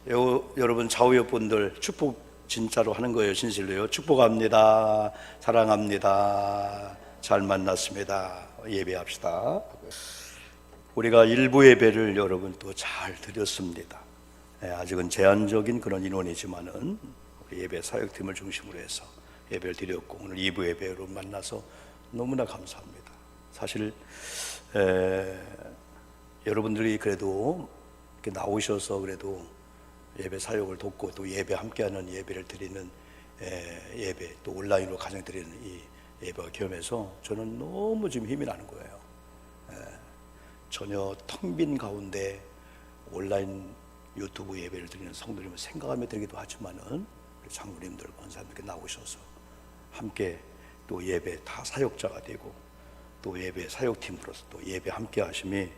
여러분 좌우옆 분들 축복 진짜로 하는 거예요. 진실로요. 축복합니다. 사랑합니다. 잘 만났습니다. 예배합시다. 우리가 일부 예배를 여러분 또 잘 드렸습니다. 아직은 제한적인 그런 인원이지만은 우리 예배 사역팀을 중심으로 해서 예배를 드렸고, 오늘 2부 예배 여러분 만나서 너무나 감사합니다. 사실 여러분들이 그래도 이렇게 나오셔서 그래도 예배 사역을 돕고 또 예배 함께하는 예배를 드리는 예배, 또 온라인으로 가정 드리는 이 예배와 겸해서 저는 너무 지금 힘이 나는 거예요. 전혀 텅 빈 가운데 온라인 유튜브 예배를 드리는 성도님을 생각하며 드리기도 하지만은 우리 장로님들, 권사님들께 나오셔서 함께 또 예배 다 사역자가 되고 또 예배 사역팀으로서 또 예배 함께 하심이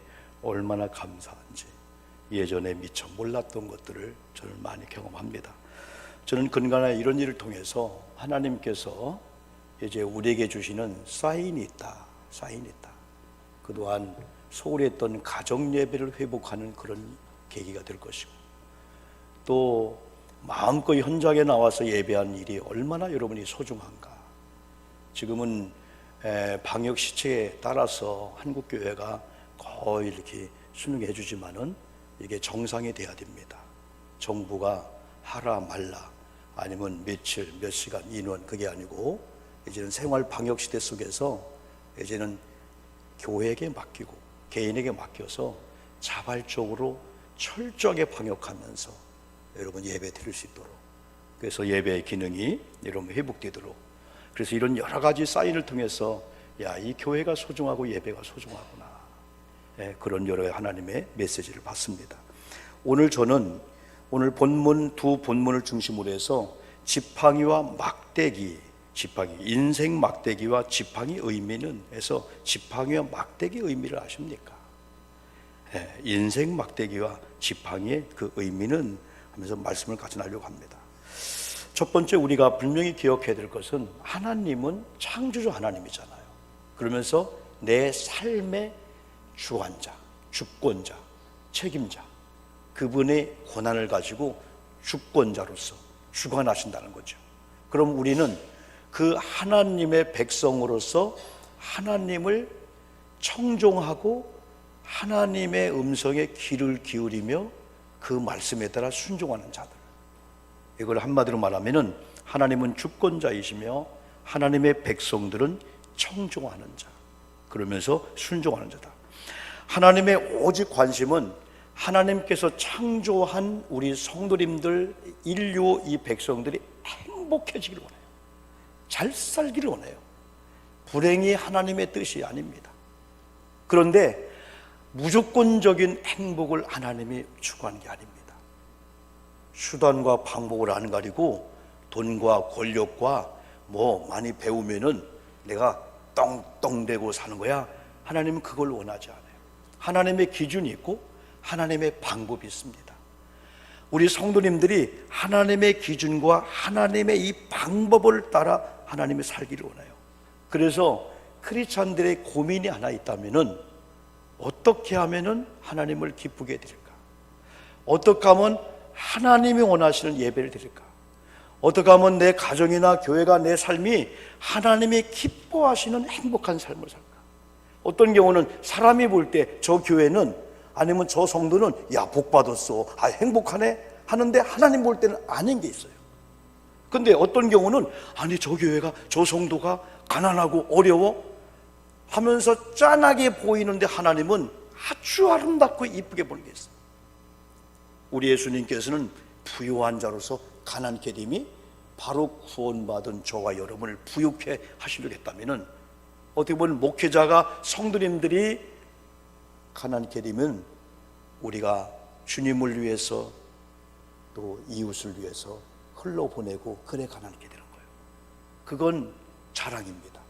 얼마나 감사한지 예전에 미처 몰랐던 것들을 저는 많이 경험합니다. 저는 근간에 이런 일을 통해서 하나님께서 이제 우리에게 주시는 사인이 있다. 그동안 소홀히 했던 가정 예배를 회복하는 그런 계기가 될 것이고, 또 마음껏 현장에 나와서 예배한 일이 얼마나 여러분이 소중한가. 지금은 방역 시체에 따라서 한국교회가 거의 이렇게 순응해 주지만은 이게 정상이 돼야 됩니다. 정부가 하라 말라 아니면 며칠 몇 시간 인원, 그게 아니고 이제는 생활 방역 시대 속에서 이제는 교회에게 맡기고 개인에게 맡겨서 자발적으로 철저하게 방역하면서 여러분 예배 드릴 수 있도록, 그래서 예배의 기능이 여러분 회복되도록, 그래서 이런 여러 가지 사인을 통해서 이 교회가 소중하고 예배가 소중하구나, 그런 여러 하나님의 메시지를 받습니다. 오늘 저는 오늘 본문 두 본문을 중심으로 해서 지팡이와 막대기, 인생 막대기와 지팡이 의미는 해서 지팡이와 막대기 의미를 아십니까? 인생 막대기와 지팡이의 그 의미는 하면서 말씀을 같이 나누려고 합니다. 첫 번째 우리가 분명히 기억해야 될 것은 하나님은 창조주 하나님이잖아요. 그러면서 내 삶의 주관자, 주권자, 책임자, 그분의 권한을 가지고 주권자로서 주관하신다는 거죠. 그럼 우리는 그 하나님의 백성으로서 하나님을 청종하고 하나님의 음성에 귀를 기울이며 그 말씀에 따라 순종하는 자들, 이걸 한마디로 말하면은 하나님은 주권자이시며 하나님의 백성들은 청종하는 자, 그러면서 순종하는 자다. 하나님의 오직 관심은 하나님께서 창조한 우리 성도님들, 인류 이 백성들이 행복해지기를 원해요. 잘 살기를 원해요. 불행이 하나님의 뜻이 아닙니다. 그런데 무조건적인 행복을 하나님이 추구하는 게 아닙니다. 수단과 방법을 안 가리고 돈과 권력과 많이 배우면은 내가 떵떵대고 사는 거야. 하나님은 그걸 원하지 않아요. 하나님의 기준이 있고 하나님의 방법이 있습니다. 우리 성도님들이 하나님의 기준과 하나님의 이 방법을 따라 하나님이 살기를 원해요. 그래서 크리스찬들의 고민이 하나 있다면은 어떻게 하면은 하나님을 기쁘게 드릴까? 어떻게 하면 하나님이 원하시는 예배를 드릴까? 어떻게 하면 내 가정이나 교회가, 내 삶이 하나님이 기뻐하시는 행복한 삶을 살까? 어떤 경우는 사람이 볼 때 저 교회는, 아니면 저 성도는 복 받았어, 행복하네 하는데 하나님 볼 때는 아닌 게 있어요. 근데 어떤 경우는 저 교회가, 저 성도가 가난하고 어려워 하면서 짠하게 보이는데 하나님은 아주 아름답고 이쁘게 보는 게 있어요. 우리 예수님께서는 부유한 자로서 가난케 됨이 바로 구원받은 저와 여러분을 부유케 하시려고 했다면은, 어떻게 보면 목회자가, 성도님들이 가난케 되면 우리가 주님을 위해서 또 이웃을 위해서 흘러보내고 그래 가난케 되는 거예요. 그건 자랑입니다.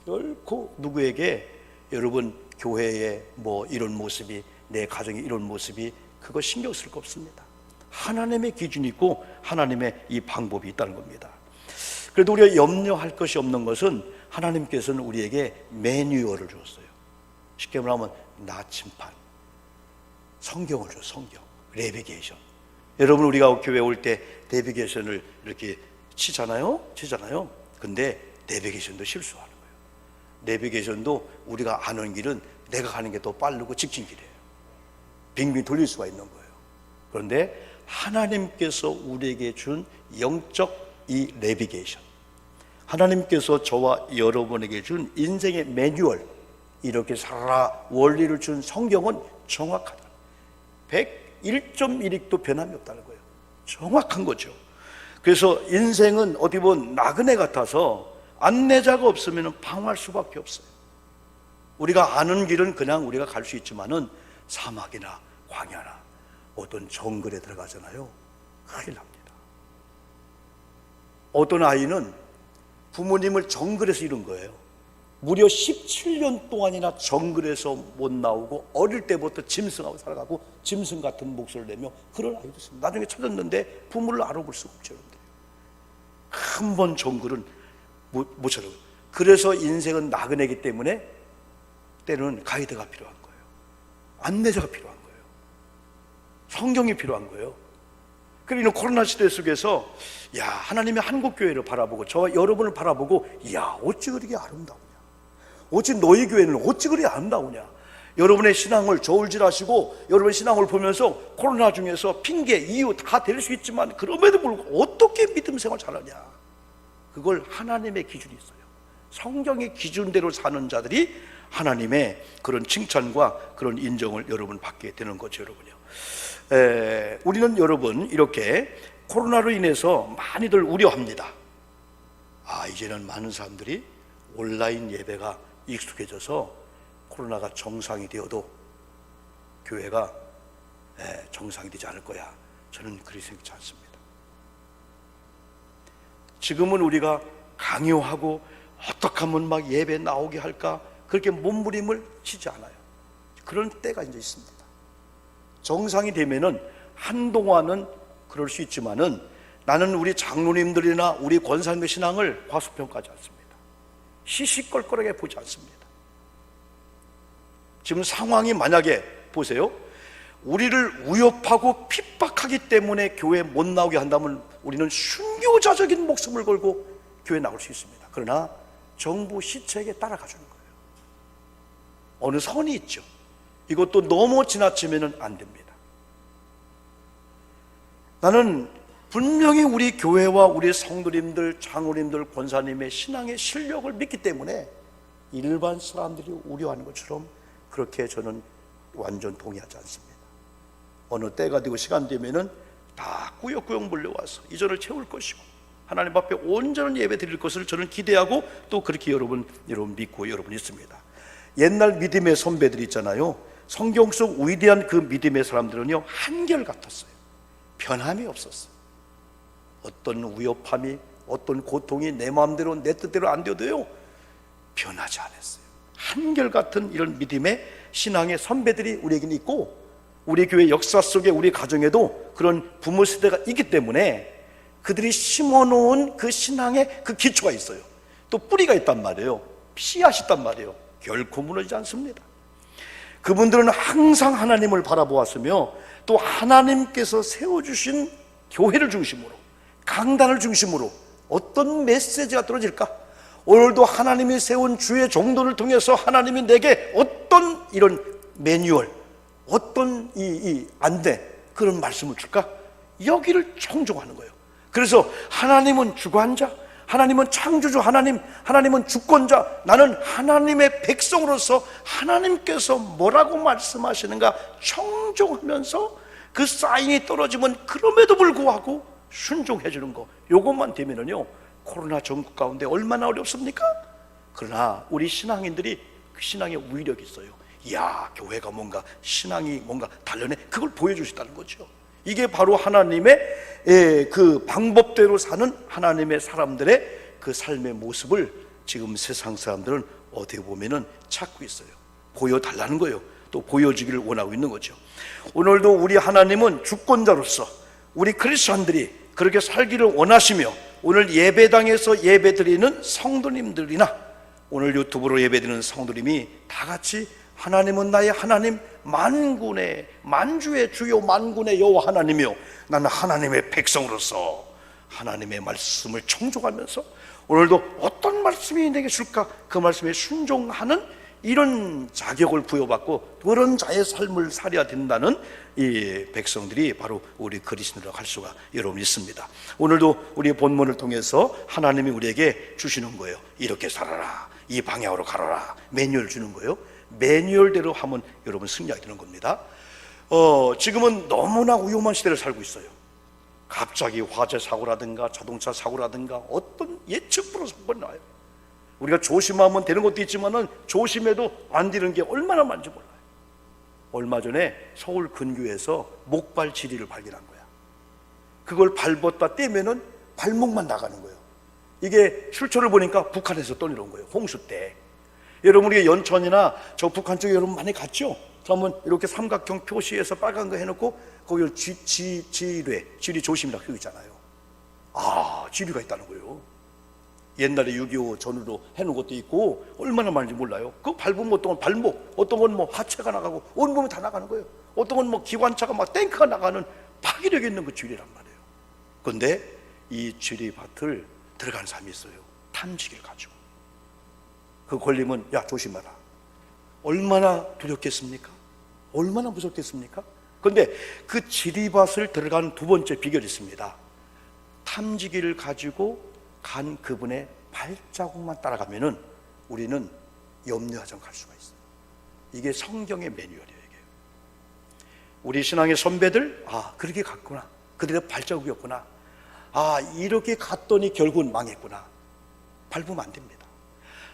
결코 누구에게 여러분 교회에 이런 모습이, 내 가정에 이런 모습이, 그거 신경 쓸 거 없습니다. 하나님의 기준이 있고 하나님의 이 방법이 있다는 겁니다. 그래도 우리가 염려할 것이 없는 것은 하나님께서는 우리에게 매뉴얼을 줬어요. 쉽게 말하면 나침판, 성경을 줘. 성경, 레비게이션. 여러분, 우리가 교회 올 때 내비게이션을 이렇게 치잖아요. 근데 내비게이션도 실수하는 거예요. 내비게이션도 우리가 아는 길은 내가 가는 게 더 빠르고 직진길이에요. 빙빙 돌릴 수가 있는 거예요. 그런데 하나님께서 우리에게 준 영적 이 내비게이션, 하나님께서 저와 여러분에게 준 인생의 매뉴얼, 이렇게 살아라 원리를 준 성경은 정확하다. 101.1획도 변함이 없다는 거예요. 정확한 거죠. 그래서 인생은 어디 보면 나그네 같아서 안내자가 없으면 방황할 수밖에 없어요. 우리가 아는 길은 그냥 우리가 갈 수 있지만은 사막이나 광야나 어떤 정글에 들어가잖아요. 큰일 납니다. 어떤 아이는 부모님을 정글에서 잃은 거예요. 무려 17년 동안이나 정글에서 못 나오고 어릴 때부터 짐승하고 살아가고 짐승 같은 목소리를 내며 그런 아이도 있습니다. 나중에 찾았는데 부모를 알아볼 수가 없죠. 한 번 정글은 못 찾아요. 그래서 인생은 나그네이기 때문에 때로는 가이드가 필요한 거예요. 안내자가 필요한 거예요. 성경이 필요한 거예요. 그러니까 코로나 시대 속에서 하나님의 한국교회를 바라보고 저와 여러분을 바라보고 어찌 그렇게 아름다우냐, 어찌 너희 교회는 어찌 그리 아름다우냐. 여러분의 신앙을 저울질하시고 여러분의 신앙을 보면서 코로나 중에서 핑계, 이유 다 될 수 있지만 그럼에도 불구하고 어떻게 믿음 생활 잘하냐. 그걸 하나님의 기준이 있어요. 성경의 기준대로 사는 자들이 하나님의 그런 칭찬과 그런 인정을 여러분 받게 되는 거죠, 여러분요. 우리는 여러분 이렇게 코로나로 인해서 많이들 우려합니다. 이제는 많은 사람들이 온라인 예배가 익숙해져서 코로나가 정상이 되어도 교회가 정상이 되지 않을 거야. 저는 그렇게 생각지 않습니다. 지금은 우리가 강요하고 어떻게 하면 막 예배 나오게 할까 그렇게 몸부림을 치지 않아요. 그런 때가 이제 있습니다. 정상이 되면은 한동안은 그럴 수 있지만은 나는 우리 장로님들이나 우리 권사님의 신앙을 과소평가하지 않습니다. 시시껄껄하게 보지 않습니다. 지금 상황이 만약에 보세요, 우리를 위협하고 핍박하기 때문에 교회 못 나오게 한다면 우리는 순교자적인 목숨을 걸고 교회 나올 수 있습니다. 그러나 정부 시책에 따라가주는 거예요. 어느 선이 있죠. 이것도 너무 지나치면 안 됩니다. 나는 분명히 우리 교회와 우리 성도님들, 장로님들, 권사님의 신앙의 실력을 믿기 때문에 일반 사람들이 우려하는 것처럼 그렇게 저는 완전 동의하지 않습니다. 어느 때가 되고 시간 되면은 다 꾸역꾸역 몰려와서 이전을 채울 것이고 하나님 앞에 온전한 예배 드릴 것을 저는 기대하고 또 그렇게 여러분 믿고 여러분 있습니다. 옛날 믿음의 선배들 있잖아요. 성경 속 위대한 그 믿음의 사람들은요, 한결같았어요. 변함이 없었어요. 어떤 위협함이, 어떤 고통이 내 마음대로 내 뜻대로 안 되어도요, 변하지 않았어요. 한결같은 이런 믿음의 신앙의 선배들이 우리에게는 있고, 우리 교회 역사 속에 우리 가정에도 그런 부모 세대가 있기 때문에 그들이 심어놓은 그 신앙의 그 기초가 있어요. 또 뿌리가 있단 말이에요. 씨앗이 있단 말이에요. 결코 무너지지 않습니다. 그분들은 항상 하나님을 바라보았으며 또 하나님께서 세워주신 교회를 중심으로, 강단을 중심으로 어떤 메시지가 떨어질까? 오늘도 하나님이 세운 주의 종도를 통해서 하나님이 내게 어떤 이런 매뉴얼, 어떤 이 안내, 그런 말씀을 줄까? 여기를 청종하는 거예요. 그래서 하나님은 주관자, 하나님은 창조주, 하나님은 주권자, 나는 하나님의 백성으로서 하나님께서 뭐라고 말씀하시는가 청종하면서 그 사인이 떨어지면 그럼에도 불구하고 순종해 주는 거, 요것만 되면은요, 코로나 전국 가운데 얼마나 어렵습니까? 그러나 우리 신앙인들이 그 신앙의 위력이 있어요. 이야, 교회가 뭔가 신앙이 뭔가 달라네, 그걸 보여주시다는 거죠. 이게 바로 하나님의 그 방법대로 사는 하나님의 사람들의 그 삶의 모습을 지금 세상 사람들은 어떻게 보면은 찾고 있어요. 보여달라는 거예요. 또 보여주기를 원하고 있는 거죠. 오늘도 우리 하나님은 주권자로서 우리 크리스천들이 그렇게 살기를 원하시며, 오늘 예배당에서 예배드리는 성도님들이나 오늘 유튜브로 예배드리는 성도님이 다 같이 하나님은 나의 하나님, 만주의 주요 만군의 여호와 하나님이요, 나는 하나님의 백성으로서 하나님의 말씀을 청종하면서 오늘도 어떤 말씀이 내게 줄까 그 말씀에 순종하는 이런 자격을 부여받고 그런 자의 삶을 살아야 된다는 이 백성들이 바로 우리 그리스도라고 할 수가 여러분 있습니다. 오늘도 우리 본문을 통해서 하나님이 우리에게 주시는 거예요. 이렇게 살아라, 이 방향으로 가라라, 매뉴얼 주는 거예요. 매뉴얼대로 하면 여러분 승리하게 되는 겁니다. 지금은 너무나 위험한 시대를 살고 있어요. 갑자기 화재 사고라든가 자동차 사고라든가 어떤 예측 불허 사고가 나요. 우리가 조심하면 되는 것도 있지만은 조심해도 안 되는 게 얼마나 많은지 몰라요. 얼마 전에 서울 근교에서 목발 지리를 발견한 거야. 그걸 밟았다 떼면은 발목만 나가는 거예요. 이게 출처를 보니까 북한에서 떠내려온 거예요. 홍수 때. 여러분 우리가 연천이나 저 북한 쪽에 여러분 많이 갔죠? 그러면 이렇게 삼각형 표시해서 빨간 거 해놓고 거기 지뢰 조심이라고 쓰고 있잖아요. 아, 지뢰가 있다는 거예요. 옛날에 6.25 전후로 해놓은 것도 있고 얼마나 많은지 몰라요. 그거 밟으면 어떤 건 발목, 어떤 건 뭐 하체가 나가고 온몸이 다 나가는 거예요. 어떤 건 뭐 기관차가 막 탱크가 나가는 파괴력 있는 그 지뢰란 말이에요. 그런데 이 지뢰밭을 들어가는 사람이 있어요. 탐지기를 가지고. 그 걸리면 야 조심하라. 얼마나 두렵겠습니까? 얼마나 무섭겠습니까? 그런데 그 지리밭을 들어간 두 번째 비결이 있습니다. 탐지기를 가지고 간 그분의 발자국만 따라가면은 우리는 염려하지 않고 갈 수가 있어요. 이게 성경의 매뉴얼이에요. 이게. 우리 신앙의 선배들, 아 그렇게 갔구나, 그들의 발자국이었구나, 아 이렇게 갔더니 결국은 망했구나, 밟으면 안 됩니다.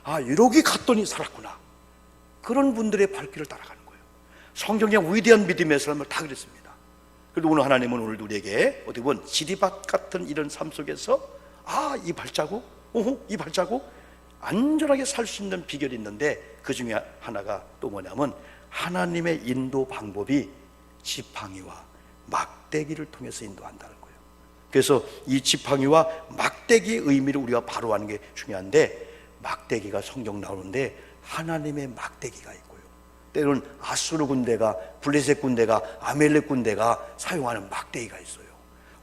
아 이렇게 갔더니 살았구나, 그런 분들의 발길을 따라가는 거예요. 성경의 위대한 믿음의 사람을 다 그랬습니다. 그래도 오늘 하나님은 오늘 우리에게 어떻게 보면 지리밭 같은 이런 삶 속에서 아 이 발자국, 이 발자국 안전하게 살 수 있는 비결이 있는데 그 중에 하나가 또 뭐냐면 하나님의 인도 방법이 지팡이와 막대기를 통해서 인도한다는 거예요. 그래서 이 지팡이와 막대기의 의미를 우리가 바로 아는 게 중요한데, 막대기가 성경 나오는데 하나님의 막대기가 있고요, 때로는 아수르 군대가, 블레셋 군대가, 아멜렉 군대가 사용하는 막대기가 있어요.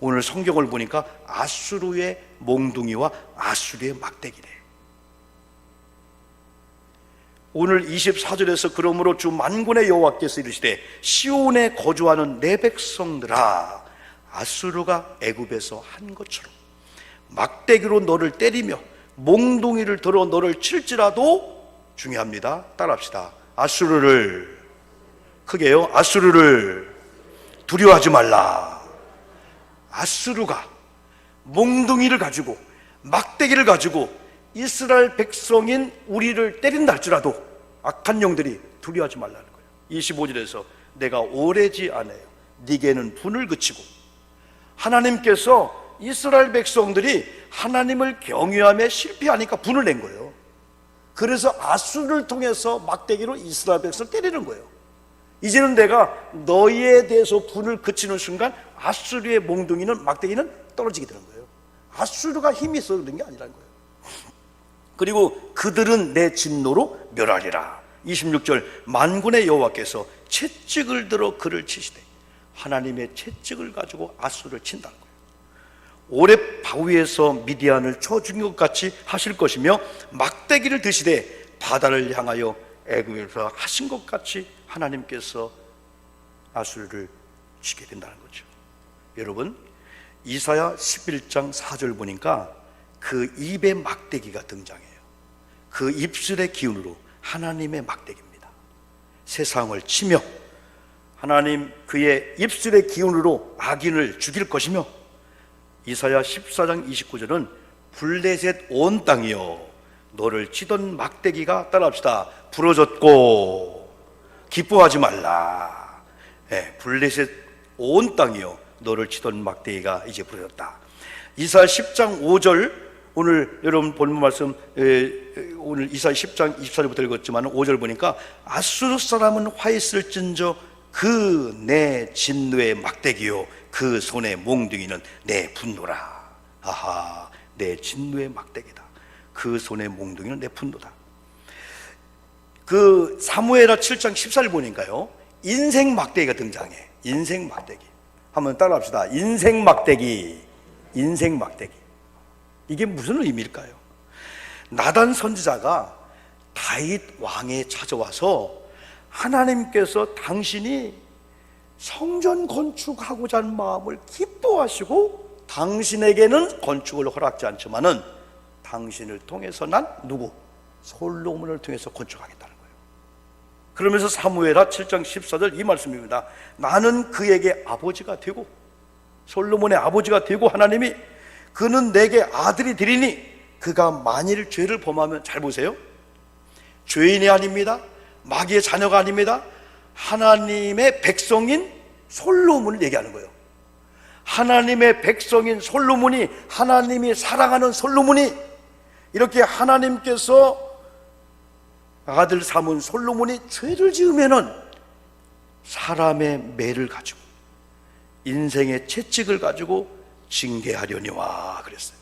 오늘 성경을 보니까 아수르의 몽둥이와 아수르의 막대기래. 오늘 24절에서 그러므로 주 만군의 여호와께서 이르시되 시온에 거주하는 내 백성들아, 아수르가 애굽에서 한 것처럼 막대기로 너를 때리며 몽둥이를 들어 너를 칠지라도, 중요합니다, 따라합시다, 아수르를, 크게요, 아수르를 두려워하지 말라. 아수르가 몽둥이를 가지고 막대기를 가지고 이스라엘 백성인 우리를 때린다 할지라도 악한 영들이 두려워하지 말라는 거예요. 25절에서 내가 오래지 않아요, 네게는 분을 그치고. 하나님께서 이스라엘 백성들이 하나님을 경외함에 실패하니까 분을 낸 거예요. 그래서 아수르를 통해서 막대기로 이스라엘 백성을 때리는 거예요. 이제는 내가 너희에 대해서 분을 그치는 순간 아수르의 몽둥이는, 막대기는 떨어지게 되는 거예요. 아수르가 힘이 있어서 그런 게 아니라는 거예요. 그리고 그들은 내 진노로 멸하리라. 26절 만군의 여호와께서 채찍을 들어 그를 치시되, 하나님의 채찍을 가지고 아수르를 친다는 거예요. 오래 바위에서 미디안을 쳐 죽인 것 같이 하실 것이며 막대기를 드시되 바다를 향하여 애굽에서 하신 것 같이 하나님께서 아수르를 치게 된다는 거죠. 여러분, 이사야 11장 4절 보니까 그 입에 막대기가 등장해요. 그 입술의 기운으로 하나님의 막대기입니다. 세상을 치며 하나님 그의 입술의 기운으로 악인을 죽일 것이며, 이사야 14장 29절은 블레셋 온 땅이여 너를 치던 막대기가, 따라합시다, 부러졌고 기뻐하지 말라. 블레셋 온 땅이여 너를 치던 막대기가 이제 부러졌다. 이사야 10장 5절, 오늘 여러분 본문 말씀, 오늘 이사야 10장 24절부터 읽었지만 5절 보니까 아수르 사람은 화 있을진저 그 내 진노의 막대기요 그 손의 몽둥이는 내 분노라. 아하, 내 진노의 막대기다. 그 손의 몽둥이는 내 분노다. 그 사무엘하 7장 14절 보니까요, 인생 막대기가 등장해. 인생 막대기. 한번 따라합시다. 인생 막대기. 인생 막대기. 이게 무슨 의미일까요? 나단 선지자가 다윗 왕에 찾아와서 하나님께서 당신이 성전 건축하고자 하는 마음을 기뻐하시고 당신에게는 건축을 허락지 않지만은 당신을 통해서 난 누구? 솔로몬을 통해서 건축하겠다는 거예요. 그러면서 사무엘하 7장 14절 이 말씀입니다. 나는 그에게 아버지가 되고, 솔로몬의 아버지가 되고, 하나님이 그는 내게 아들이 되리니 그가 만일 죄를 범하면, 잘 보세요, 죄인이 아닙니다. 마귀의 자녀가 아닙니다. 하나님의 백성인 솔로몬을 얘기하는 거예요. 하나님의 백성인 솔로몬이, 하나님이 사랑하는 솔로몬이, 이렇게 하나님께서 아들 삼은 솔로몬이 죄를 지으면은 사람의 매를 가지고, 인생의 채찍을 가지고 징계하려니와 그랬어요.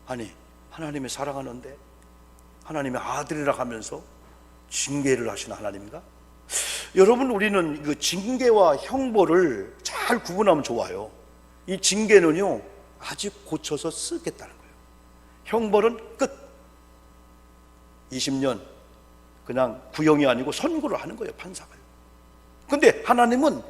아니, 하나님이 사랑하는데 하나님의 아들이라 하면서 징계를 하시는 하나님인가? 여러분, 우리는 그 징계와 형벌을 잘 구분하면 좋아요. 이 징계는요, 아직 고쳐서 쓰겠다는 거예요. 형벌은 끝. 20년 그냥 구형이 아니고 선고를 하는 거예요, 판사가요. 근데 하나님은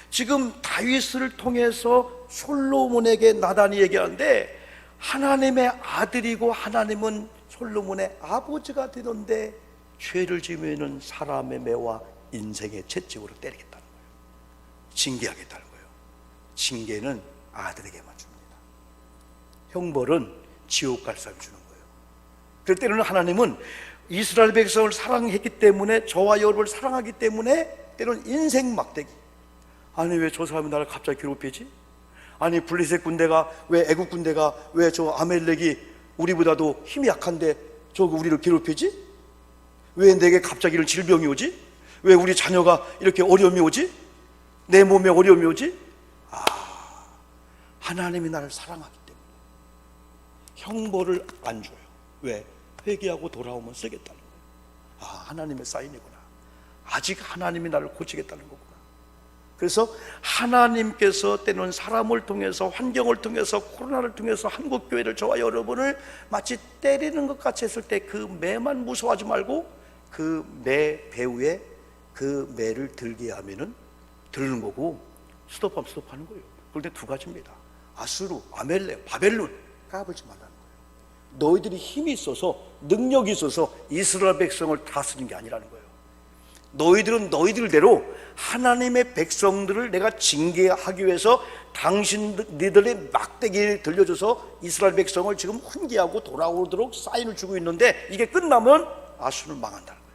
지금 다윗을 통해서 솔로몬에게 나단이 얘기하는데, 하나님의 아들이고 하나님은 솔로몬의 아버지가 되던데 죄를 지으면 사람의 매와 인생의 채찍으로 때리겠다는 거예요. 징계하겠다는 거예요. 징계는 아들에게만 줍니다. 형벌은 지옥 갈 사람 주는 거예요. 그럴 때는 하나님은 이스라엘 백성을 사랑했기 때문에, 저와 여러분을 사랑하기 때문에 때로는 인생 막대기, 아니 왜 저 사람이 나를 갑자기 괴롭히지? 아니 블레셋 군대가 왜, 애국 군대가 왜 저 아멜렉이 우리보다도 힘이 약한데 저거 우리를 괴롭히지? 왜 내게 갑자기 이런 질병이 오지? 왜 우리 자녀가 이렇게 어려움이 오지? 내 몸에 어려움이 오지? 하나님이 나를 사랑하기 때문에 형벌을 안 줘요. 왜? 회개하고 돌아오면 쓰겠다는 거예요. 하나님의 사인이구나. 아직 하나님이 나를 고치겠다는 거구나. 그래서 하나님께서 때는 사람을 통해서, 환경을 통해서, 코로나를 통해서 한국교회를, 저와 여러분을 마치 때리는 것 같이 했을 때 그 매만 무서워하지 말고 그 매 배후에 그 매를 들게 하면은 들는 거고, 스톱하면 스톱하는 거예요. 그런데 두 가지입니다. 아수르, 아멜렉, 바벨론 까불지 말라는 거예요. 너희들이 힘이 있어서, 능력이 있어서 이스라엘 백성을 다스리는 게 아니라는 거예요. 너희들은 너희들대로 하나님의 백성들을 내가 징계하기 위해서 당신들의 막대기를 들려줘서 이스라엘 백성을 지금 훈계하고 돌아오도록 사인을 주고 있는데, 이게 끝나면 아수르는 망한다는 거예요.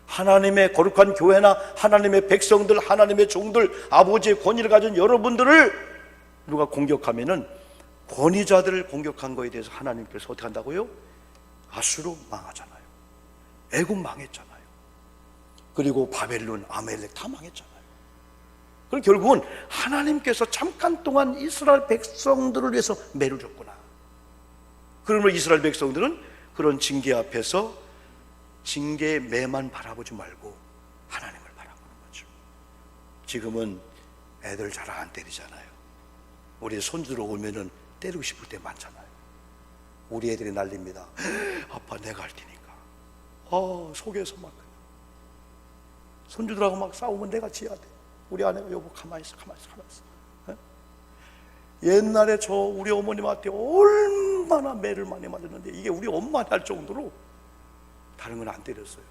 하나님의 거룩한 교회나 하나님의 백성들, 하나님의 종들, 아버지의 권위를 가진 여러분들을 누가 공격하면은, 권위자들을 공격한 거에 대해서 하나님께서 어떻게 한다고요? 아수르 망하잖아요. 애굽 망했잖아요. 그리고 바벨론, 아멜렉 다 망했잖아요. 그리고 결국은 하나님께서 잠깐 동안 이스라엘 백성들을 위해서 매를 줬구나. 그러면 이스라엘 백성들은 그런 징계 앞에서 징계의 매만 바라보지 말고 하나님을 바라보는 거죠. 지금은 애들 잘 안 때리잖아요. 우리 손주로 오면은 때리고 싶을 때 많잖아요. 우리 애들이 난립니다. 아빠 내가 할 테니까. 속에서 막 손주들하고 막 싸우면 내가 지어야 돼. 우리 아내가 여보 가만히 있어. 옛날에 저 우리 어머님한테 얼마나 매를 많이 맞았는데, 이게 우리 엄마한테 할 정도로 다른 건 안 때렸어요.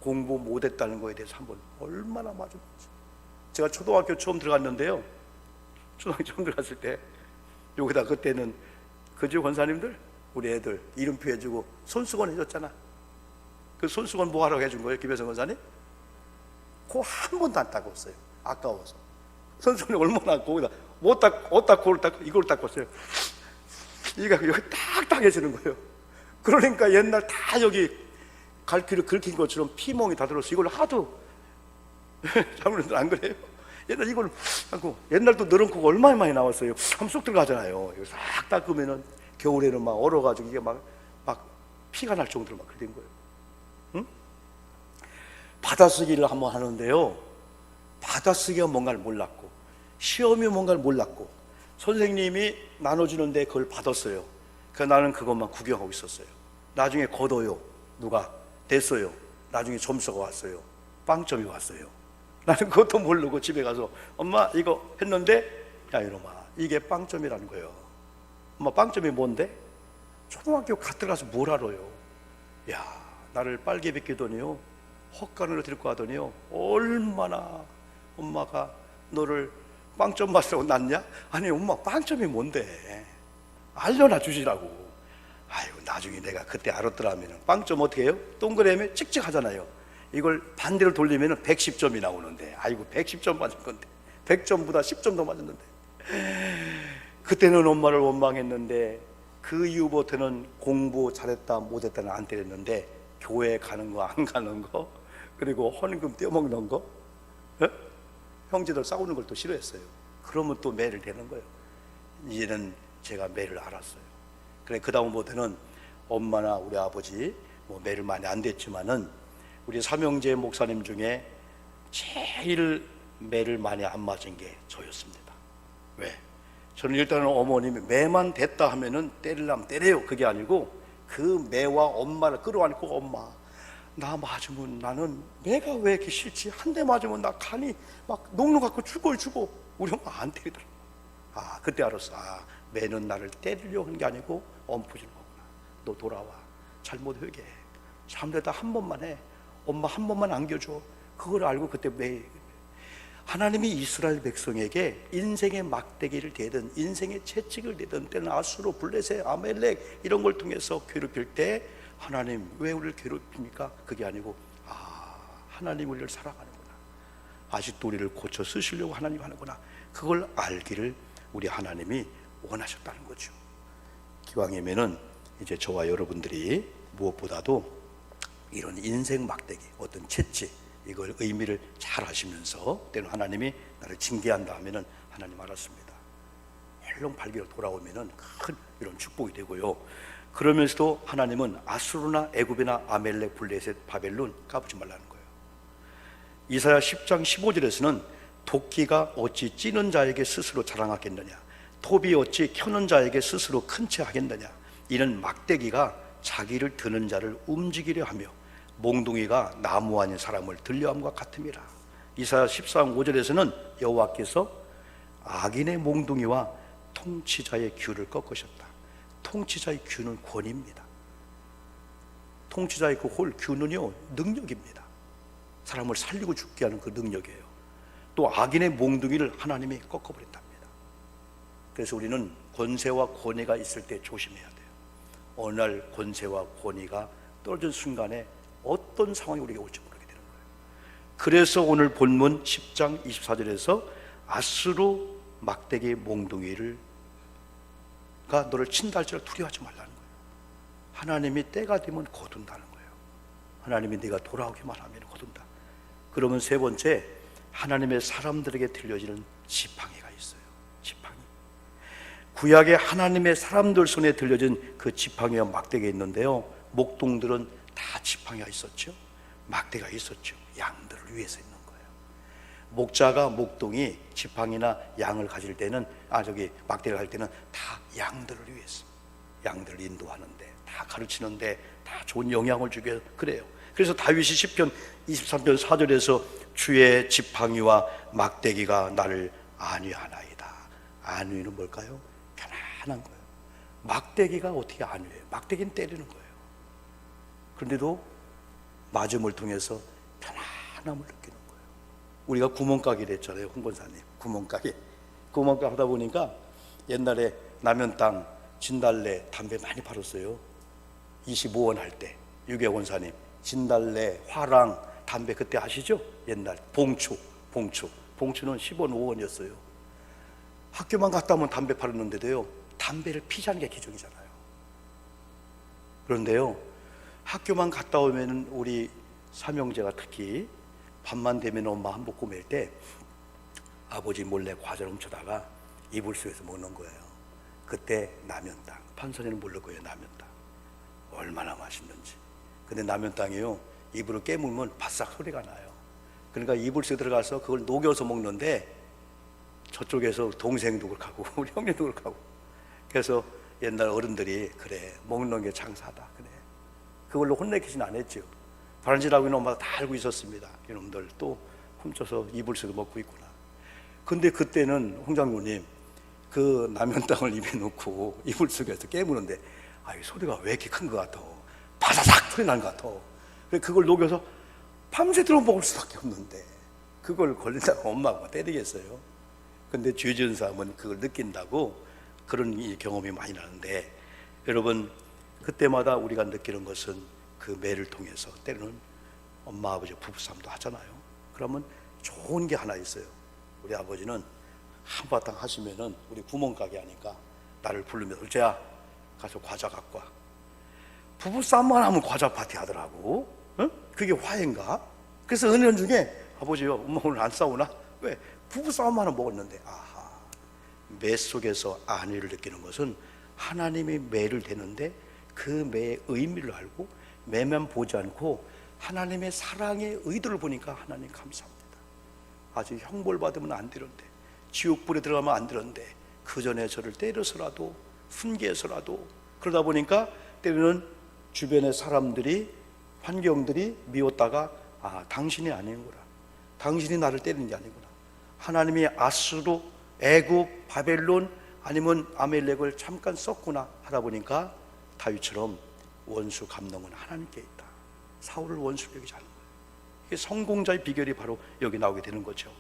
공부 못했다는 거에 대해서 한번 얼마나 맞았는지. 제가 초등학교 처음 들어갔는데요, 초등학교 처음 들어갔을 때 여기다 그때는 그지 권사님들 우리 애들 이름표 해주고 손수건 해줬잖아. 그 손수건 뭐 하라고 해준 거예요, 김혜성 권사님? 코 한 번도 안 닦았어요. 아까워서. 손수건이 얼마나 거기다 어디다 코를 닦고 이걸 닦았어요. 이가 여기 딱딱 해주는 거예요. 그러니까 옛날 다 여기 갈퀴를 긁힌 것처럼 피멍이 다 들었어. 이걸 하도 자물들 안 그래요? 옛날 이걸 하고, 옛날도 너른 코가 얼마나 많이 나왔어요. 한번 쏙 들어가잖아요. 이거 싹 닦으면은 겨울에는 막 얼어가지고 이게 막 피가 날 정도로 막 그렇게 된 거예요. 받아쓰기를 한번 하는데요, 받아쓰기가 뭔가를 몰랐고 시험이 뭔가를 몰랐고 선생님이 나눠주는데 그걸 받았어요. 그래서 나는 그것만 구경하고 있었어요. 나중에 걷어요. 누가 됐어요. 나중에 점수가 왔어요. 빵점이 왔어요. 나는 그것도 모르고 집에 가서 엄마 이거 했는데, 야 이놈아 이게 빵점이라는 거예요. 엄마 빵점이 뭔데? 초등학교 갔다 가서 뭘 알아요. 야 나를 빨개 벗기더니요, 헛간으로 데리고 가더니요, 얼마나 엄마가 너를 빵점 맞으라고 낳냐? 아니 엄마 빵점이 뭔데? 알려놔 주시라고. 아이고 나중에 내가 그때 알았더라면 빵점 어떻게 해요? 동그라미 찍찍하잖아요. 이걸 반대로 돌리면 110점이 나오는데, 아이고 110점 맞은 건데 100점보다 10점 더 맞았는데, 그때는 엄마를 원망했는데 그 이후부터는 공부 잘했다 못했다는 안 때렸는데 교회 가는 거 안 가는 거, 그리고 헌금 떼어먹는 거, 형제들 싸우는 걸 또 싫어했어요. 그러면 또 매를 대는 거예요. 이제는 제가 매를 알았어요. 그래 그 다음부터는 엄마나 우리 아버지 뭐 매를 많이 안 됐지만은 우리 삼형제 목사님 중에 제일 매를 많이 안 맞은 게 저였습니다. 왜? 저는 일단은 어머님이 매만 됐다 하면은 때리려면 때려요. 그게 아니고 그 매와 엄마를 끌어안고, 엄마 나 맞으면 나는 매가 왜 이렇게 싫지? 한 대 맞으면 나 간이 막 녹는 것 같고 죽어. 우리 엄마 안 때리더라고. 아 그때 알았어. 아 매는 나를 때리려고 하는 게 아니고 엎어주는 거구나. 너 돌아와, 잘못 회개해, 잘못했다 한 번만 해, 엄마 한 번만 안겨줘. 그걸 알고 그때 매, 하나님이 이스라엘 백성에게 인생의 막대기를 대든 인생의 채찍을 대든 때는 아수르, 블레셋, 아멜렉 이런 걸 통해서 괴롭힐 때 하나님 왜 우리를 괴롭힙니까? 그게 아니고 하나님 우리를 사랑하는구나, 아직도 우리를 고쳐 쓰시려고 하나님 하는구나, 그걸 알기를 우리 하나님이 원하셨다는 거죠. 기왕이면은 이제 저와 여러분들이 무엇보다도 이런 인생 막대기, 어떤 채찍, 이걸 의미를 잘 아시면서 때는 하나님이 나를 징계한다 하면은 하나님 알았습니다, 헐렁 발기로 돌아오면은 큰 이런 축복이 되고요. 그러면서도 하나님은 아수르나 애굽이나 아멜렉, 블레셋, 바벨론 까부지 말라는 거예요. 이사야 10장 15절에서는 도끼가 어찌 찌는 자에게 스스로 자랑하겠느냐, 톱이 어찌 켜는 자에게 스스로 큰 채 하겠느냐. 이는 막대기가 자기를 드는 자를 움직이려 하며 몽둥이가 나무 아닌 사람을 들려함과 같음이라. 이사야 14장 5절에서는 여호와께서 악인의 몽둥이와 통치자의 규를 꺾으셨다. 통치자의 규는 권위입니다. 통치자의 그 규는요 능력입니다. 사람을 살리고 죽게 하는 그 능력이에요. 또 악인의 몽둥이를 하나님이 꺾어버린답니다. 그래서 우리는 권세와 권위가 있을 때 조심해야 돼요. 어느 날 권세와 권위가 떨어진 순간에 어떤 상황이 우리에게 올지 모르게 되는 거예요. 그래서 오늘 본문 10장 24절에서 아수르 막대기 몽둥이를 가 너를 친다 할지라도 두려워하지 말라는 거예요. 하나님이 때가 되면 거둔다는 거예요. 하나님이 네가 돌아오기만 하면 거둔다. 그러면 세 번째, 하나님의 사람들에게 들려지는 지팡이가 있어요. 지팡이. 구약에 하나님의 사람들 손에 들려진 그 지팡이와 막대기가 있는데요, 목동들은 다 지팡이가 있었죠. 막대기가 있었죠. 양들을 위해서 있는 거예요. 목자가 목동이 지팡이나 양을 가질 때는 막대기를 할 때는 다 양들을 위해서, 양들을 인도하는데, 다 가르치는데, 다 좋은 영향을 주기 위해서 그래요. 그래서 다윗이 시편 23편 4절에서 주의 지팡이와 막대기가 나를 안위하나이다. 안위는 뭘까요? 편안한 거예요. 막대기가 어떻게 안위해요? 막대기는 때리는 거예요. 그런데도 맞음을 통해서 편안함을 느끼는 거예요. 우리가 구멍가게를 했잖아요. 홍 권사님, 구멍가게 하다 보니까 옛날에 남현 땅 진달래 담배 많이 팔았어요. 25원 할 때 유계 권사님 진달래, 화랑, 담배 그때 아시죠? 옛날 봉추는 10원, 5원이었어요. 학교만 갔다 오면 담배 팔았는데도요, 담배를 피지 않는 게 기적이잖아요. 그런데요, 학교만 갔다 오면 우리 삼형제가 특히 밤만 되면 엄마 한복 꾸밀 때 아버지 몰래 과자를 훔쳐다가 이불 속에서 먹는 거예요. 그때 남현 땅, 판선이는 모를 거예요. 남현 땅 얼마나 맛있는지. 근데 남현 땅이요, 입으로 깨물면 바싹 소리가 나요. 그러니까 이불 속에 들어가서 그걸 녹여서 먹는데 저쪽에서 동생도 그렇게 하고 우리 형님도 그렇게 하고, 그래서 옛날 어른들이 그래 먹는 게 장사다, 그래 그걸로 혼내키진 않았죠. 바른질하고 있는 엄마가 다 알고 있었습니다. 이놈들 또 훔쳐서 이불 속에 먹고 있구나. 근데 그때는 홍 장로님 그 라면땅을 입에 넣고 이불 속에서 깨무는데 이 소리가 왜 이렇게 큰 것 같아, 바사삭 소리 나는 것 같아. 그걸 녹여서 밤새도록 먹을 수밖에 없는데 그걸 걸린다고 엄마가 때리겠어요? 근데 죄 지은 사람은 그걸 느낀다고 그런 이 경험이 많이 나는데, 여러분 그때마다 우리가 느끼는 것은 그 매를 통해서 때로는 엄마 아버지 부부싸움도 하잖아요. 그러면 좋은 게 하나 있어요. 우리 아버지는 한바탕 하시면은 우리 구멍가게 하니까 나를 부르면 을재야 가서 과자 갖고 와. 부부싸움만 하면 과자 파티 하더라고. 응? 그게 화해인가? 그래서 은연 중에 아버지요 엄마 오늘 안 싸우나? 왜? 부부싸움만 하면 먹었는데. 아하, 매 속에서 안위를 느끼는 것은 하나님이 매를 대는데 그 매의 의미를 알고 매만 보지 않고 하나님의 사랑의 의도를 보니까 하나님 감사합니다. 아직 형벌 받으면 안 되는데, 지옥불에 들어가면 안 되는데 그 전에 저를 때려서라도 훈계해서라도, 그러다 보니까 때로는 주변의 사람들이 환경들이 미웠다가 당신이 아니구나, 당신이 나를 때리는 게 아니구나, 하나님이 아수르, 애굽, 바벨론 아니면 아멜렉을 잠깐 썼구나 하다 보니까 다윗처럼 원수 감동은 하나님께 있다. 사울을 원수로 여기지 않는 거예요. 이게 성공자의 비결이 바로 여기 나오게 되는 거죠.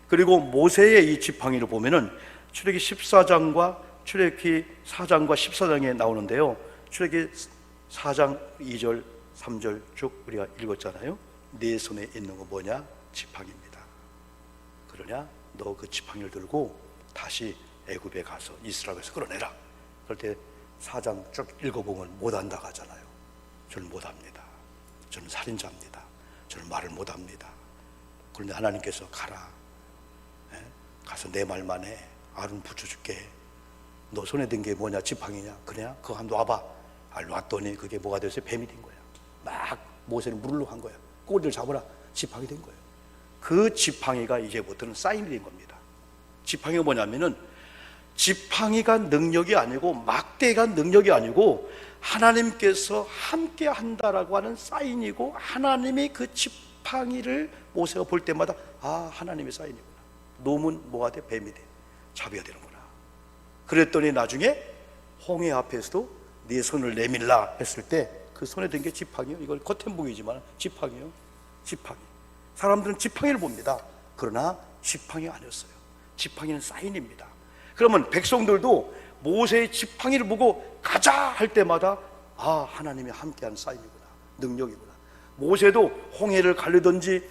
그리고 모세의 이 지팡이를 보면은 출애기 14장과 출애기 4장과 14장에 나오는데요. 출애기 4장 2절 3절 쭉 우리가 읽었잖아요. 네 손에 있는 거 뭐냐? 지팡이입니다. 그러냐? 너 그 지팡이를 들고 다시 애굽에 가서 이스라엘에서 끌어내라. 그럴 때 4장 쭉 읽어보면 못한다고 하잖아요. 저는 못합니다. 저는 살인자입니다. 저는 말을 못합니다. 그런데 하나님께서 가라. 가서 내 말만 해. 알은 붙여줄게. 너 손에 든 게 뭐냐? 지팡이냐? 그냥 그거 한번 놔봐. 놨더니 그게 뭐가 됐어요? 뱀이 된 거야. 막 모세는 물로 한 거야. 꼬리를 잡으라. 지팡이 된 거예요. 그 지팡이가 이제부터는 사인이 된 겁니다. 지팡이가 뭐냐면은 지팡이가 능력이 아니고 막대가 능력이 아니고 하나님께서 함께 한다라고 하는 사인이고, 하나님이 그 지팡이를 모세가 볼 때마다 하나님의 사인이구나. 놈은 뭐가 돼? 뱀이 돼. 잡아야 되는구나. 그랬더니 나중에 홍해 앞에서도 네 손을 내밀라 했을 때 그 손에 든 게 지팡이요. 이걸 겉엔 보이지만 지팡이요. 지팡이. 사람들은 지팡이를 봅니다. 그러나 지팡이 아니었어요. 지팡이는 사인입니다. 그러면 백성들도 모세의 지팡이를 보고 가자 할 때마다 하나님이 함께한 사인이구나, 능력이구나. 모세도 홍해를 가르든지,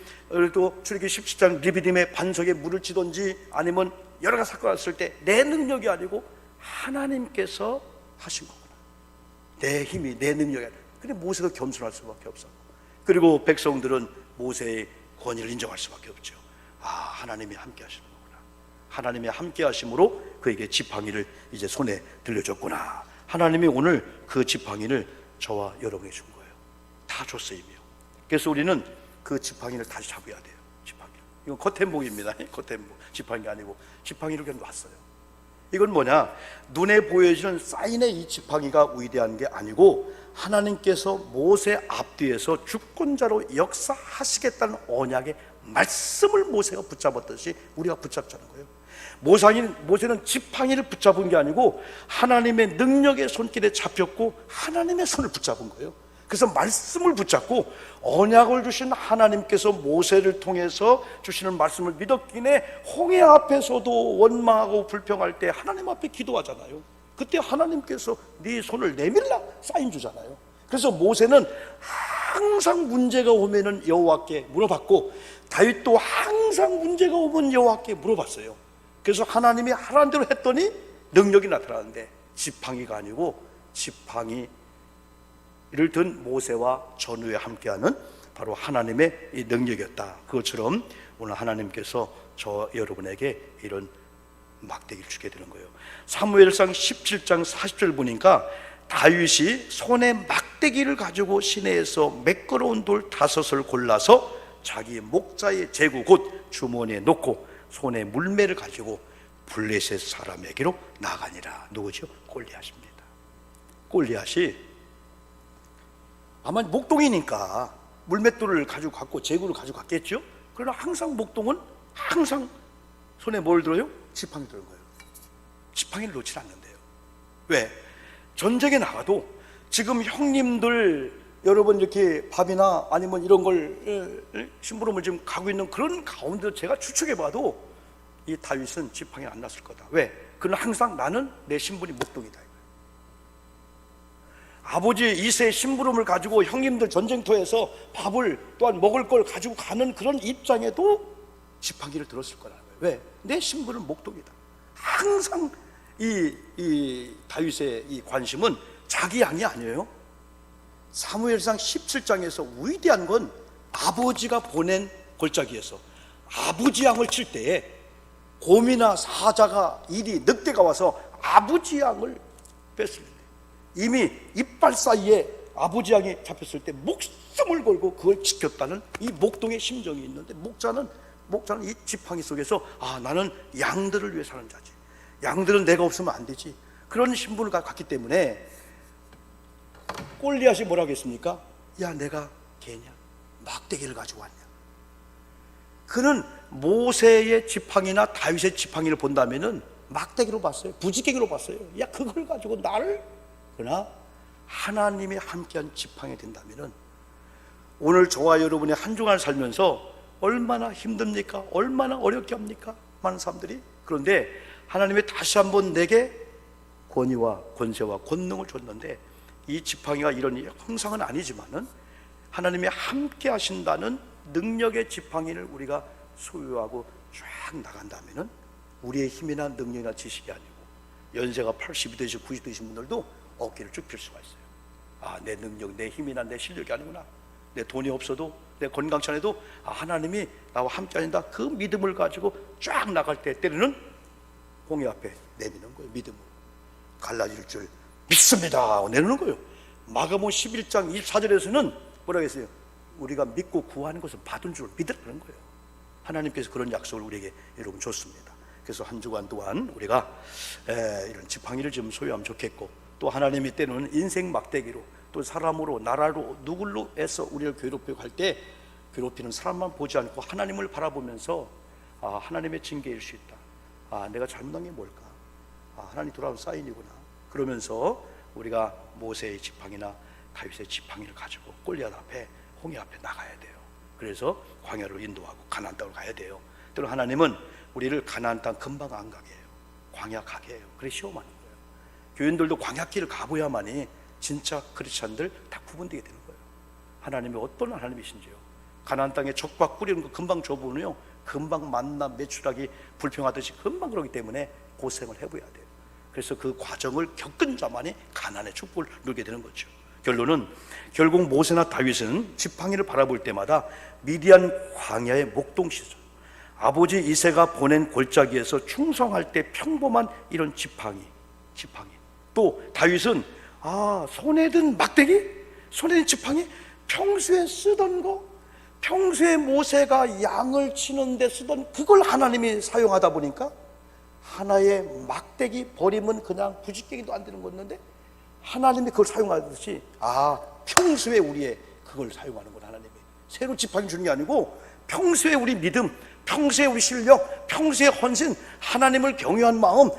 또 출애기 17장 리비딤의 반석에 물을 치든지 아니면 여러 가지 사건이 왔을 때 내 능력이 아니고 하나님께서 하신 거구나, 내 힘이, 내 능력이 아니라. 근데 모세도 겸손할 수밖에 없었고, 그리고 백성들은 모세의 권위를 인정할 수밖에 없죠. 하나님이 함께 하시는 거구나. 하나님이 함께 하심으로 그에게 지팡이를 이제 손에 들려줬구나. 하나님이 오늘 그 지팡이를 저와 여러분에게 준 거예요. 다 줬어요, 이미요. 그래서 우리는 그 지팡이를 다시 잡아야 돼요. 지팡이를. 이건 겉햄복입니다. 겉햄복. 지팡이가 아니고 지팡이를 그냥 놨어요. 이건 뭐냐? 눈에 보여지는 사인의 이 지팡이가 위대한 게 아니고 하나님께서 모세 앞뒤에서 주권자로 역사하시겠다는 언약의 말씀을 모세가 붙잡았듯이 우리가 붙잡자는 거예요. 모세는 지팡이를 붙잡은 게 아니고 하나님의 능력의 손길에 잡혔고 하나님의 손을 붙잡은 거예요. 그래서 말씀을 붙잡고 언약을 주신 하나님께서 모세를 통해서 주시는 말씀을 믿었기에 홍해 앞에서도 원망하고 불평할 때 하나님 앞에 기도하잖아요. 그때 하나님께서 네 손을 내밀라 사인 주잖아요. 그래서 모세는 항상 문제가 오면은 여호와께 물어봤고, 다윗도 항상 문제가 오면 여호와께 물어봤어요. 그래서 하나님이 하라는 대로 했더니 능력이 나타나는데 지팡이가 아니고 지팡이를 든 모세와 전후에 함께하는 바로 하나님의 이 능력이었다. 그것처럼 오늘 하나님께서 저 여러분에게 이런 막대기를 주게 되는 거예요. 사무엘상 17장 40절 보니까 다윗이 손에 막 막대기를 가지고 시내에서 매끄러운 돌 5을 골라서 자기 목자의 제구 곧 주머니에 놓고 손에 물매를 가지고 블레셋 사람에게로 나가니라. 누구죠? 골리앗입니다. 골리앗이 아마 목동이니까 물맷돌을 가지고 갔고 제구를 가지고 갔겠죠. 그러나 항상 목동은 항상 손에 뭘 들어요? 지팡이 들은 거예요. 지팡이를 놓지 않는데요. 왜? 전쟁에 나가도 지금 형님들 여러분 이렇게 밥이나 아니면 이런 걸 심부름을 지금 가고 있는 그런 가운데 제가 추측해봐도 이 다윗은 지팡이 안 났을 거다. 왜? 그는 항상 나는 내 신분이 목동이다. 아버지 이세의 심부름을 가지고 형님들 전쟁터에서 밥을 또한 먹을 걸 가지고 가는 그런 입장에도 지팡이를 들었을 거라는 거예요. 왜? 내 신분은 목동이다. 항상 이 다윗의 이 관심은 자기 양이 아니에요. 사무엘상 17장에서 위대한 건 아버지가 보낸 골짜기에서 아버지 양을 칠 때에 곰이나 사자가 일이 늑대가 와서 아버지 양을 뺐을 때 이미 이빨 사이에 아버지 양이 잡혔을 때 목숨을 걸고 그걸 지켰다는 이 목동의 심정이 있는데 목자는 이 지팡이 속에서 나는 양들을 위해 사는 자지, 양들은 내가 없으면 안 되지, 그런 신분을 갖기 때문에 골리앗이 뭐라고 했습니까? 야, 내가 개냐? 막대기를 가지고 왔냐? 그는 모세의 지팡이나 다윗의 지팡이를 본다면은 막대기로 봤어요. 부지깽이로 봤어요. 야, 그걸 가지고 나를? 그러나 하나님이 함께한 지팡이 된다면은 오늘 저와 여러분이 한 주간 살면서 얼마나 힘듭니까? 얼마나 어렵게 합니까? 많은 사람들이. 그런데 하나님이 다시 한번 내게 권위와 권세와 권능을 줬는데 이 지팡이가 이런 형상은 아니지만은 하나님이 함께 하신다는 능력의 지팡이를 우리가 소유하고 쫙 나간다면은 우리의 힘이나 능력이나 지식이 아니고 연세가 80이 되시고 90이 되신 분들도 어깨를 쭉 펼 수가 있어요. 내 능력, 내 힘이나 내 실력이 아니구나. 내 돈이 없어도, 내 건강치 않아도 하나님이 나와 함께 하신다. 그 믿음을 가지고 쫙 나갈 때 때로는 홍해 앞에 내미는 거예요. 믿음으로 갈라질 줄 믿습니다 내놓는 거예요. 마가복음 11장 24절에서는 뭐라고 했어요? 우리가 믿고 구하는 것을 받은 줄 믿으라는 거예요. 하나님께서 그런 약속을 우리에게 여러분 줬습니다. 그래서 한 주간 동안 우리가 이런 지팡이를 좀 소유하면 좋겠고, 또 하나님이 때로는 인생 막대기로 또 사람으로 나라로 누굴로 해서 우리를 괴롭히고 할 때 괴롭히는 사람만 보지 않고 하나님을 바라보면서 하나님의 징계일 수 있다. 내가 잘못한 게 뭘까? 하나님 돌아온 사인이구나. 그러면서 우리가 모세의 지팡이나 다윗의 지팡이를 가지고 골리앗 앞에 홍해 앞에 나가야 돼요. 그래서 광야로 인도하고 가나안 땅으로 가야 돼요. 때로 하나님은 우리를 가나안 땅 금방 안 가게 해요. 광야 가게 해요. 그래 시험하는 거예요. 교인들도 광야길을 가보야만이 진짜 크리스찬들 다 구분되게 되는 거예요. 하나님이 어떤 하나님이신지요. 가나안 땅에 적과 꾸리는 거 금방 줘보면요 금방 만나 매출하기 불평하듯이 금방 그러기 때문에 고생을 해봐야 돼요. 그래서 그 과정을 겪은 자만이 가나안의 축복을 누리게 되는 거죠. 결론은 결국 모세나 다윗은 지팡이를 바라볼 때마다 미디안 광야의 목동시설, 아버지 이새가 보낸 골짜기에서 충성할 때 평범한 이런 지팡이. 또 다윗은 손에 든 막대기, 손에 든 지팡이, 평소에 쓰던 거, 평소에 모세가 양을 치는데 쓰던 그걸 하나님이 사용하다 보니까 하나의 막대기 버리면 그냥 부지깽이도 안 되는 거였는데 하나님이 그걸 사용하듯이 평소에 우리의 그걸 사용하는구나. 하나님이 새로 지팡이 주는 게 아니고 평소에 우리 믿음, 평소에 우리 실력, 평소에 헌신, 하나님을 경외한 마음,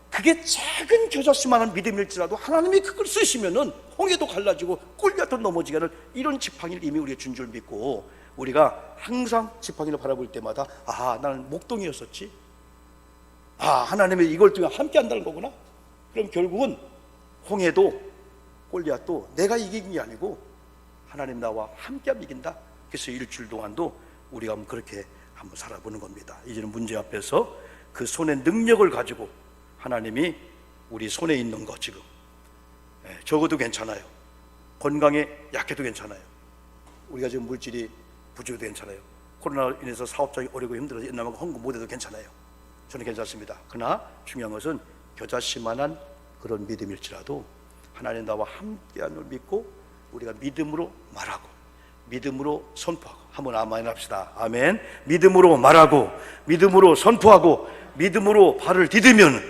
그게 작은 겨자씨만한 믿음일지라도 하나님이 그걸 쓰시면은 홍해도 갈라지고 골리앗도 넘어지게 하는 이런 지팡이를 이미 우리가 준 줄 믿고 우리가 항상 지팡이를 바라볼 때마다 나는 목동이었었지, 하나님이 이걸 통해 함께 한다는 거구나. 그럼 결국은 홍해도 골리앗도 내가 이긴 게 아니고 하나님 나와 함께하면 이긴다. 그래서 일주일 동안도 우리가 그렇게 한번 살아보는 겁니다. 이제는 문제 앞에서 그 손의 능력을 가지고 하나님이 우리 손에 있는 거 지금 적어도 괜찮아요. 건강에 약해도 괜찮아요. 우리가 지금 물질이 부족해도 괜찮아요. 코로나로 인해서 사업장이 어렵고 힘들어서 옛날만큼 헌금 못해도 괜찮아요. 저는 괜찮습니다. 그러나 중요한 것은 겨자씨만한 그런 믿음일지라도 하나님 나와 함께하는 걸 믿고 우리가 믿음으로 말하고 믿음으로 선포하고, 한번 아멘 합시다. 아멘. 믿음으로 말하고 믿음으로 선포하고 믿음으로 발을 디디면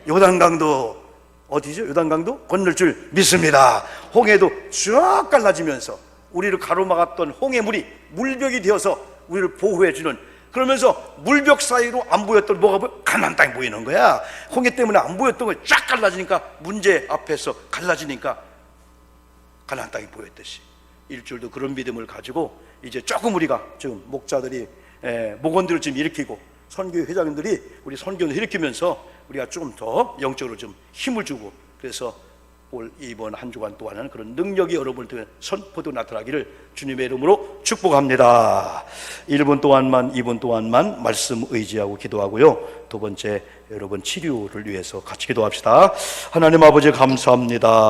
요단강도, 어디죠? 요단강도 건널 줄 믿습니다. 홍해도 쫙 갈라지면서 우리를 가로막았던 홍해물이 물벽이 되어서 우리를 보호해주는, 그러면서 물벽 사이로 안 보였던 뭐가 보여? 가나안 땅이 보이는 거야. 홍해 때문에 안 보였던 거 쫙 갈라지니까, 문제 앞에서 갈라지니까 가나안 땅이 보였듯이 일주일도 그런 믿음을 가지고 이제 조금 우리가 지금 목자들이 목원들을 지금 일으키고 선교회 회장님들이 우리 선교를 일으키면서 우리가 조금 더 영적으로 좀 힘을 주고, 그래서 올 이번 한 주간 동안은 그런 능력이 여러분들 선포도 나타나기를 주님의 이름으로 축복합니다. 1분 동안만 2분 동안만 말씀 의지하고 기도하고요. 두 번째, 여러분 치료를 위해서 같이 기도합시다. 하나님 아버지 감사합니다.